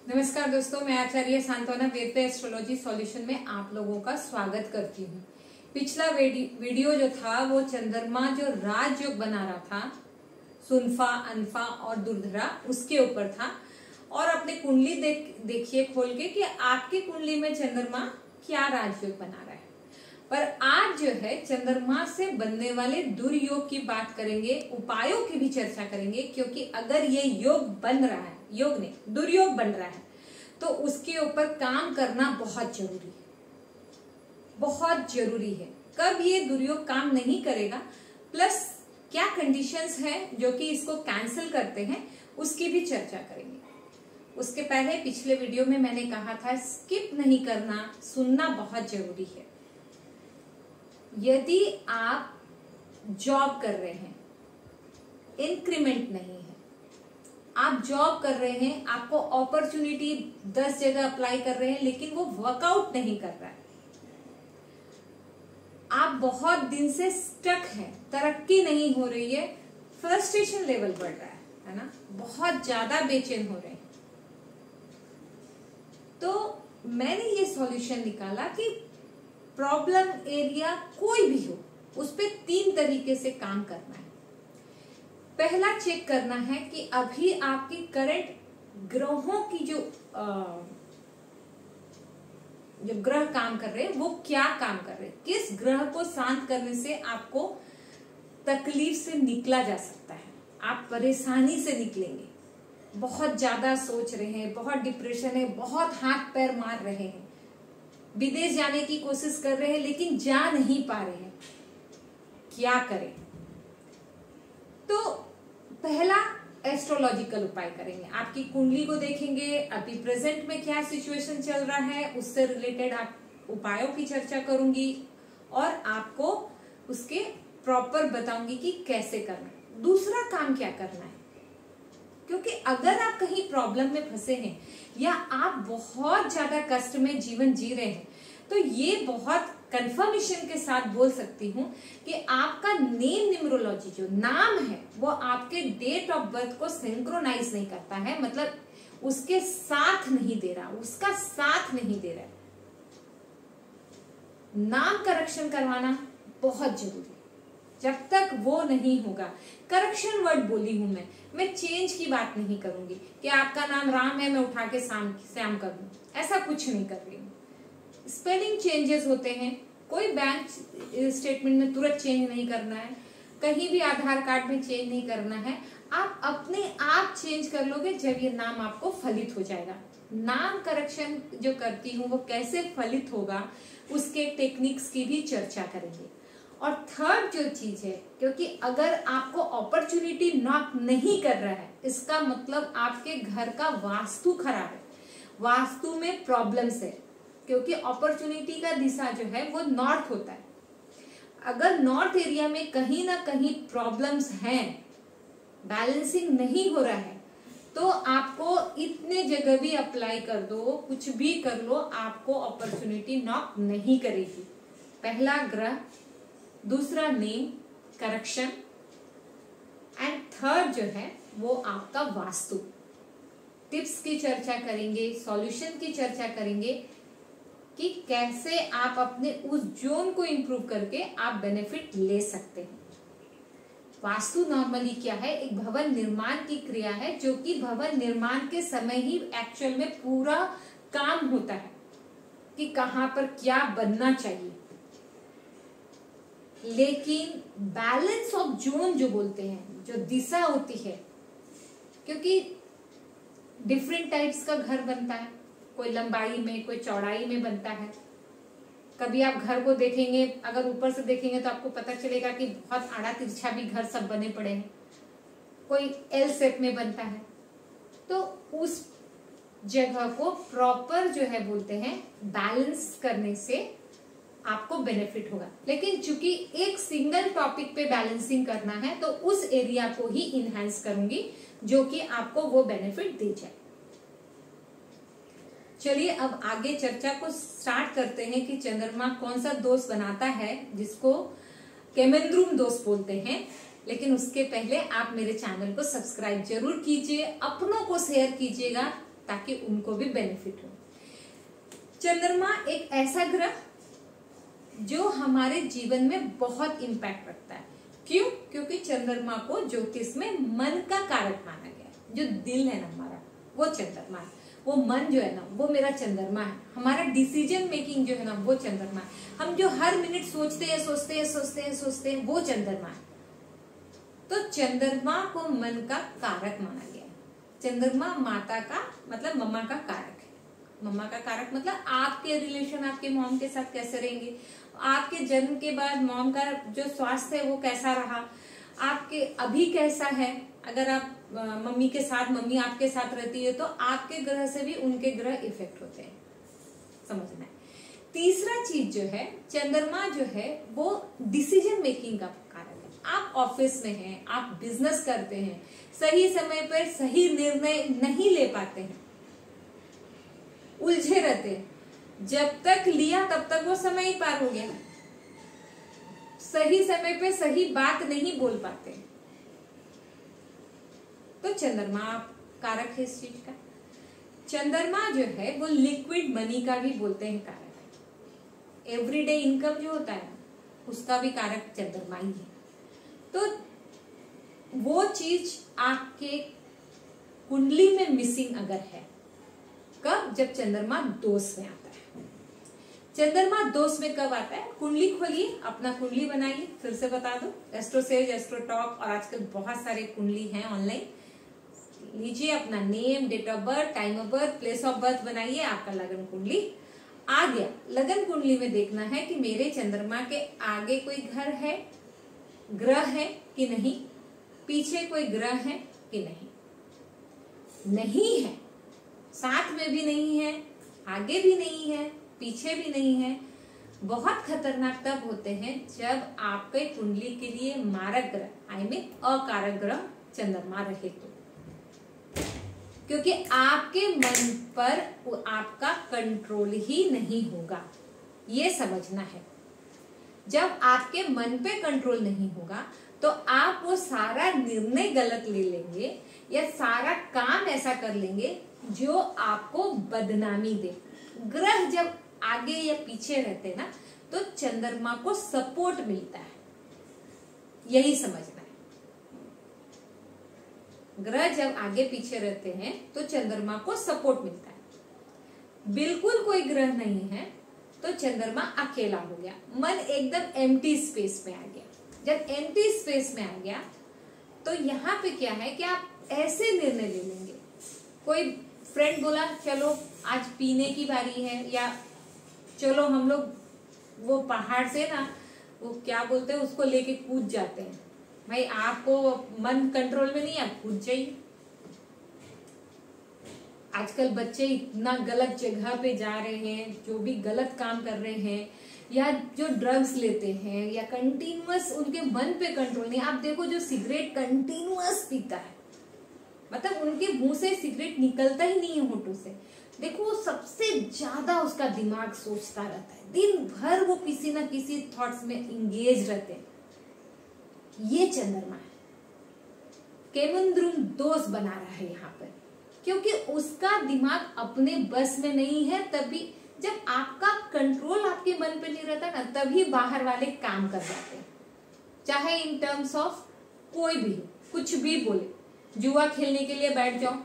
नमस्कार दोस्तों, मैं आचार्य सांत्वना वेद पे एस्ट्रोलॉजी सॉल्यूशन में आप लोगों का स्वागत करती हूँ। पिछला वीडियो जो था वो चंद्रमा जो राजयोग बना रहा था, सुनफा, अनफा और दुर्धरा, उसके ऊपर था। और अपने कुंडली देखिए खोल के कि आपकी कुंडली में चंद्रमा क्या राजयोग बना रहा है। पर आज जो है चंद्रमा से बनने वाले दुर्योग की बात करेंगे, उपायों की भी चर्चा करेंगे, क्योंकि अगर ये योग बन रहा है, योग नहीं दुर्योग बन रहा है, तो उसके ऊपर काम करना बहुत जरूरी है, बहुत जरूरी है। कब ये दुर्योग काम नहीं करेगा, प्लस क्या कंडीशंस हैं जो कि इसको कैंसिल करते हैं, उसकी भी चर्चा करेंगे। उसके पहले पिछले वीडियो में मैंने कहा था स्किप नहीं करना, सुनना बहुत जरूरी है। यदि आप जॉब कर रहे हैं, इंक्रीमेंट नहीं है, आप जॉब कर रहे हैं, आपको अपॉर्चुनिटी 10 जगह अप्लाई कर रहे हैं लेकिन वो वर्कआउट नहीं कर रहा है, आप बहुत दिन से स्टक हैं, तरक्की नहीं हो रही है, फ्रस्ट्रेशन लेवल बढ़ रहा है ना, बहुत ज्यादा बेचैन हो रहे हैं, तो मैंने ये सॉल्यूशन निकाला कि प्रॉब्लम एरिया कोई भी हो, उस पे 3 तरीके से काम करना है। पहला चेक करना है कि अभी आपकी करंट ग्रहों की जो ग्रह काम कर रहे हैं वो क्या काम कर रहे हैं, किस ग्रह को शांत करने से आपको तकलीफ से निकला जा सकता है, आप परेशानी से निकलेंगे। बहुत ज्यादा सोच रहे हैं, बहुत डिप्रेशन है, बहुत हाथ पैर मार रहे हैं, विदेश जाने की कोशिश कर रहे हैं लेकिन जा नहीं पा रहे हैं, क्या करें? तो पहला एस्ट्रोलॉजिकल उपाय करेंगे, आपकी कुंडली को देखेंगे, अभी प्रेजेंट में क्या सिचुएशन चल रहा है, उससे रिलेटेड आप उपायों की चर्चा करूंगी और आपको उसके प्रॉपर बताऊंगी कि कैसे करना है। दूसरा काम क्या करना है, क्योंकि अगर आप कहीं प्रॉब्लम में फंसे हैं या आप बहुत ज्यादा कष्ट में जीवन जी रहे हैं, तो ये बहुत कंफर्मेशन के साथ बोल सकती हूँ कि आपका नेम न्यूमरोलॉजी जो नाम है वो आपके डेट ऑफ बर्थ को सिंक्रोनाइज नहीं करता है, मतलब उसके साथ नहीं दे रहा, उसका साथ नहीं दे रहा है। नाम करेक्शन करवाना बहुत जरूरी है। जब तक वो नहीं होगा, करेक्शन वर्ड बोली हूं मैं चेंज की बात नहीं करूंगी कि आपका नाम राम है मैं उठा के श्याम कर दूं, ऐसा कुछ नहीं कर रही हूँ। स्पेलिंग चेंजेस होते हैं, कोई बैंक स्टेटमेंट में तुरंत चेंज नहीं करना है, कहीं भी आधार कार्ड में चेंज नहीं करना है, आप अपने आप चेंज कर लोगे जब ये नाम आपको फलित हो जाएगा। नाम करेक्शन जो करती हूँ वो कैसे फलित होगा, उसके टेक्निक्स की भी चर्चा करेंगे। और थर्ड जो चीज है, क्योंकि अगर आपको अपॉर्चुनिटी नॉक नहीं कर रहा है, इसका मतलब आपके घर का वास्तु खराब है, वास्तु में प्रॉब्लम्स है, क्योंकि अपॉर्चुनिटी का दिशा जो है वो नॉर्थ होता है। अगर नॉर्थ एरिया में कहीं ना कहीं प्रॉब्लम्स हैं, बैलेंसिंग नहीं हो रहा है, तो आपको इतने जगह भी अप्लाई कर दो, कुछ भी कर लो, आपको अपॉर्चुनिटी नॉक नहीं करेगी। पहला ग्रह, दूसरा नेम करेक्शन, एंड थर्ड जो है वो आपका वास्तु। टिप्स की चर्चा करेंगे, सॉल्यूशन की चर्चा करेंगे कि कैसे आप अपने उस जोन को इंप्रूव करके आप बेनिफिट ले सकते हैं। वास्तु नॉर्मली क्या है, एक भवन निर्माण की क्रिया है जो कि भवन निर्माण के समय ही एक्चुअल में पूरा काम होता है कि कहां पर क्या बनना चाहिए। लेकिन बैलेंस ऑफ जोन जो बोलते हैं, जो दिशा होती है, क्योंकि डिफरेंट टाइप्स का घर बनता है, कोई लंबाई में, कोई चौड़ाई में बनता है। कभी आप घर को देखेंगे, अगर ऊपर से देखेंगे तो आपको पता चलेगा कि बहुत आड़ा तिरछा भी घर सब बने पड़े हैं, कोई एल शेप में बनता है, तो उस जगह को प्रॉपर जो है बोलते हैं बैलेंस करने से आपको बेनिफिट होगा। लेकिन चूंकि एक सिंगल टॉपिक पे बैलेंसिंग करना है, तो उस एरिया को ही इनहेंस करूंगी जो कि आपको वो बेनिफिट दे जाए। चलिए अब आगे चर्चा को स्टार्ट करते हैं कि चंद्रमा कौन सा दोष बनाता है, जिसको केमेंद्रुम दोष बोलते हैं। लेकिन उसके पहले आप मेरे चैनल को सब्सक्राइब जरूर कीजिए, अपनों को शेयर कीजिएगा ताकि उनको भी बेनिफिट हो। चंद्रमा एक ऐसा ग्रह जो हमारे जीवन में बहुत इम्पैक्ट रखता है। क्यों? क्योंकि चंद्रमा को ज्योतिष में मन का कारक माना गया है। जो दिल है ना हमारा, वो चंद्रमा है। वो मन जो है ना, वो मेरा चंद्रमा है। हमारा डिसीजन मेकिंग जो है ना, वो चंद्रमा है। हम जो हर मिनट सोचते हैं, वो चंद्रमा है। तो चंद्रमा को मन का कारक माना गया है। चंद्रमा माता का मतलब मम्मा का कारक है। मम्मा का कारक मतलब आपके रिलेशन आपके मॉम के साथ कैसे रहेंगे, आपके जन्म के बाद मॉम का जो स्वास्थ्य है वो कैसा रहा, आपके अभी कैसा है। अगर आप मम्मी के साथ, मम्मी आपके साथ रहती है तो आपके ग्रह से भी उनके ग्रह इफेक्ट होते हैं, समझना है। तीसरा चीज जो है, चंद्रमा जो है वो डिसीजन मेकिंग का कारक है। आप ऑफिस में हैं, आप बिजनेस करते हैं, सही समय पर सही निर्णय नहीं ले पाते हैं, उलझे रहते हैं। जब तक लिया तब तक वो समय ही पार हो गया। सही समय पे सही बात नहीं बोल पाते, तो चंद्रमा कारक है इस चीज का। चंद्रमा जो है वो लिक्विड मनी का भी बोलते हैं कारक है। एवरीडे इनकम जो होता है उसका भी कारक चंद्रमा ही है। तो वो चीज आपके कुंडली में मिसिंग अगर है, कब? जब चंद्रमा दोष में आता है। चंद्रमा दोष में कब आता है? कुंडली खोलिए, अपना कुंडली बनाइए। फिर से बता दो, एस्ट्रोसेज, एस्ट्रोटॉक और आजकल बहुत सारे कुंडली हैं ऑनलाइन। लीजिए अपना name, date of birth, time of birth, place of birth बनाइए, आपका लगन कुंडली आ गया। लगन कुंडली में देखना है कि मेरे चंद्रमा के आगे कोई घर है, ग्रह है कि नहीं, पीछे कोई ग्रह है कि नहीं है, साथ में भी नहीं है, आगे भी नहीं है, पीछे भी नहीं है। बहुत खतरनाक तब होते हैं जब आपके कुंडली के लिए मारक ग्रह, आई मीन अकारक ग्रह चंद्रमा रहे तो, क्योंकि आपके मन पर आपका कंट्रोल ही नहीं होगा, ये समझना है। जब आपके मन पे कंट्रोल नहीं होगा तो आप वो सारा निर्णय गलत ले लेंगे या सारा काम ऐसा कर लेंगे जो आपको बदनामी दे। ग्रह जब आगे या पीछे रहते ना तो चंद्रमा को सपोर्ट मिलता है, यही समझना है। ग्रह जब आगे पीछे रहते हैं तो चंद्रमा को सपोर्ट मिलता है। बिल्कुल कोई ग्रह नहीं है तो चंद्रमा अकेला हो गया, मन एकदम एम्प्टी स्पेस में आ गया। जब एम्प्टी स्पेस में आ गया तो यहाँ पे क्या है कि आप ऐसे निर्णय ले लेंगे। कोई फ्रेंड बोला चलो आज पीने की बारी है, या चलो हम लोग वो पहाड़ से ना, वो क्या बोलते हैं उसको, लेके कूद जाते हैं। भाई आपको मन कंट्रोल में नहीं है, आप कूद जाइए। आजकल बच्चे इतना गलत जगह पे जा रहे हैं, जो भी गलत काम कर रहे हैं, या जो ड्रग्स लेते हैं, या कंटिन्यूअस उनके मन पे कंट्रोल नहीं। आप देखो जो सिगरेट कंटिन्यूअस पीता है, मतलब उनके मुंह से सिगरेट निकलता ही नहीं है होठों से, देखो वो सबसे ज्यादा उसका दिमाग सोचता रहता है, दिन भर वो किसी ना किसी थॉट्स में इंगेज रहते हैं। ये चंद्रमा है, केमंद्रुम दोष बना रहा है यहाँ पर, क्योंकि उसका दिमाग अपने बस में नहीं है। तभी जब आपका कंट्रोल आपके मन पे नहीं रहता ना, तभी बाहर वाले काम कर जाते हैं। चाहे इन टर्म्स ऑफ कोई भी कुछ भी बोले, जुआ खेलने के लिए बैठ जाओ,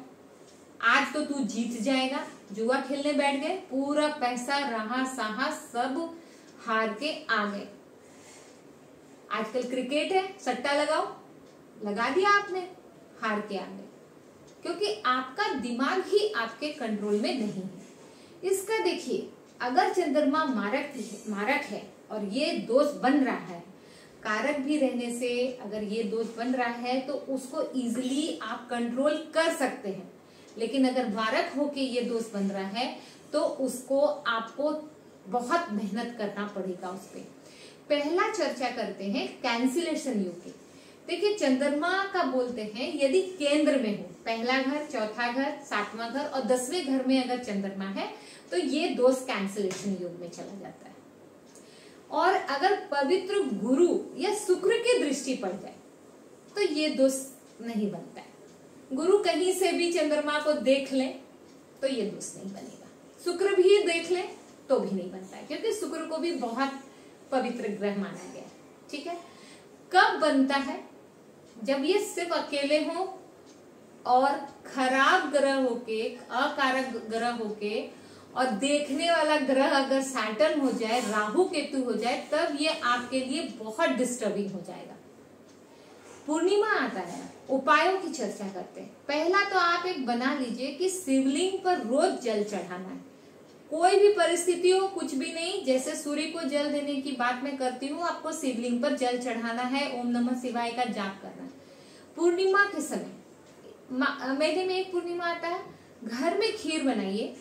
आज तो तू जीत जाएगा, जुआ खेलने बैठ गए, पूरा पैसा रहा सहा सब हार के आ गए। आजकल क्रिकेट है, सट्टा लगाओ, लगा दिया आपने, हार के आ गए, क्योंकि आपका दिमाग ही आपके कंट्रोल में नहीं है। इसका देखिए, अगर चंद्रमा मारक है और ये दोष बन रहा है, कारक भी रहने से अगर ये दोष बन रहा है तो उसको इजिली आप कंट्रोल कर सकते हैं। लेकिन अगर मारक होके ये दोष बन रहा है तो उसको आपको बहुत मेहनत करना पड़ेगा उस पर। पहला चर्चा करते हैं कैंसिलेशन योग की। देखिए चंद्रमा का बोलते हैं यदि केंद्र में हो, पहला घर, चौथा घर, सातवां घर और 10वें घर में अगर चंद्रमा है तो ये दोष कैंसिलेशन योग में चला जाता है। और अगर पवित्र गुरु या शुक्र की दृष्टि पड़ जाए तो ये दोष नहीं बनता है। गुरु कहीं से भी चंद्रमा को देख ले तो ये दोस्त नहीं बनेगा। शुक्र भी देख ले तो भी नहीं बनता है, क्योंकि शुक्र को भी बहुत पवित्र ग्रह माना गया है। ठीक है, कब बनता है? जब ये सिर्फ अकेले हो और खराब ग्रह होके, अकारक ग्रह होके, और देखने वाला ग्रह अगर सैटर्न हो जाए, राहु केतु हो जाए, तब ये आपके लिए बहुत डिस्टर्बिंग हो जाएगा। पूर्णिमा आता है, उपायों की चर्चा करते हैं। पहला तो आप एक बना लीजिए कि शिवलिंग पर रोज जल चढ़ाना है। कोई भी परिस्थिति हो, कुछ भी नहीं, जैसे सूर्य को जल देने की बात मैं करती हूँ, आपको शिवलिंग पर जल चढ़ाना है, ओम नमः शिवाय का जाप करना है। पूर्णिमा के समय, महीने में एक पूर्णिमा आता है, घर में खीर बनाइए,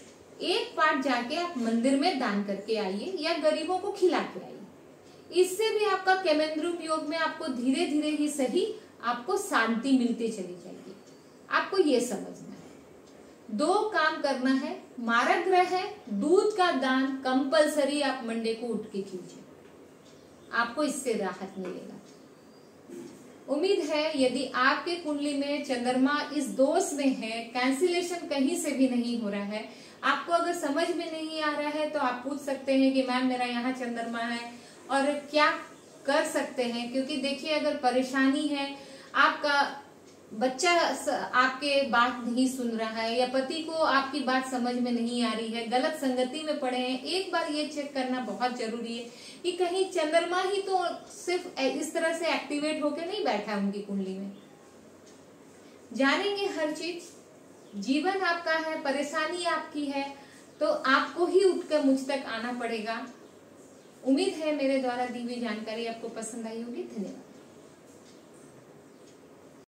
एक पार्ट जाके आप मंदिर में दान करके आइए या गरीबों को खिला के आइए। इससे भी आपका केमेंद्रुम योग में आपको धीरे धीरे ही सही आपको शांति मिलती चली जाएगी। आपको ये समझना है, 2 काम करना है। मारक ग्रह है, दूध का दान कंपलसरी आप मंडे को उठ के कीजिए, आपको इससे राहत मिलेगा। उम्मीद है यदि आपके कुंडली में चंद्रमा इस दोष में है, कैंसिलेशन कहीं से भी नहीं हो रहा है, आपको अगर समझ में नहीं आ रहा है तो आप पूछ सकते हैं कि मैम मेरा यहाँ चंद्रमा है और क्या कर सकते हैं। क्योंकि देखिए, अगर परेशानी है, आपका बच्चा आपके बात नहीं सुन रहा है या पति को आपकी बात समझ में नहीं आ रही है, गलत संगति में पड़े हैं, एक बार ये चेक करना बहुत जरूरी है कि कहीं चंद्रमा ही तो सिर्फ इस तरह से एक्टिवेट होकर नहीं बैठा उनकी कुंडली में। जानेंगे हर चीज, जीवन आपका है, परेशानी आपकी है, तो आपको ही उठकर मुझ तक आना पड़ेगा। उम्मीद है मेरे द्वारा दी हुई जानकारी आपको पसंद आई होगी। धन्यवाद।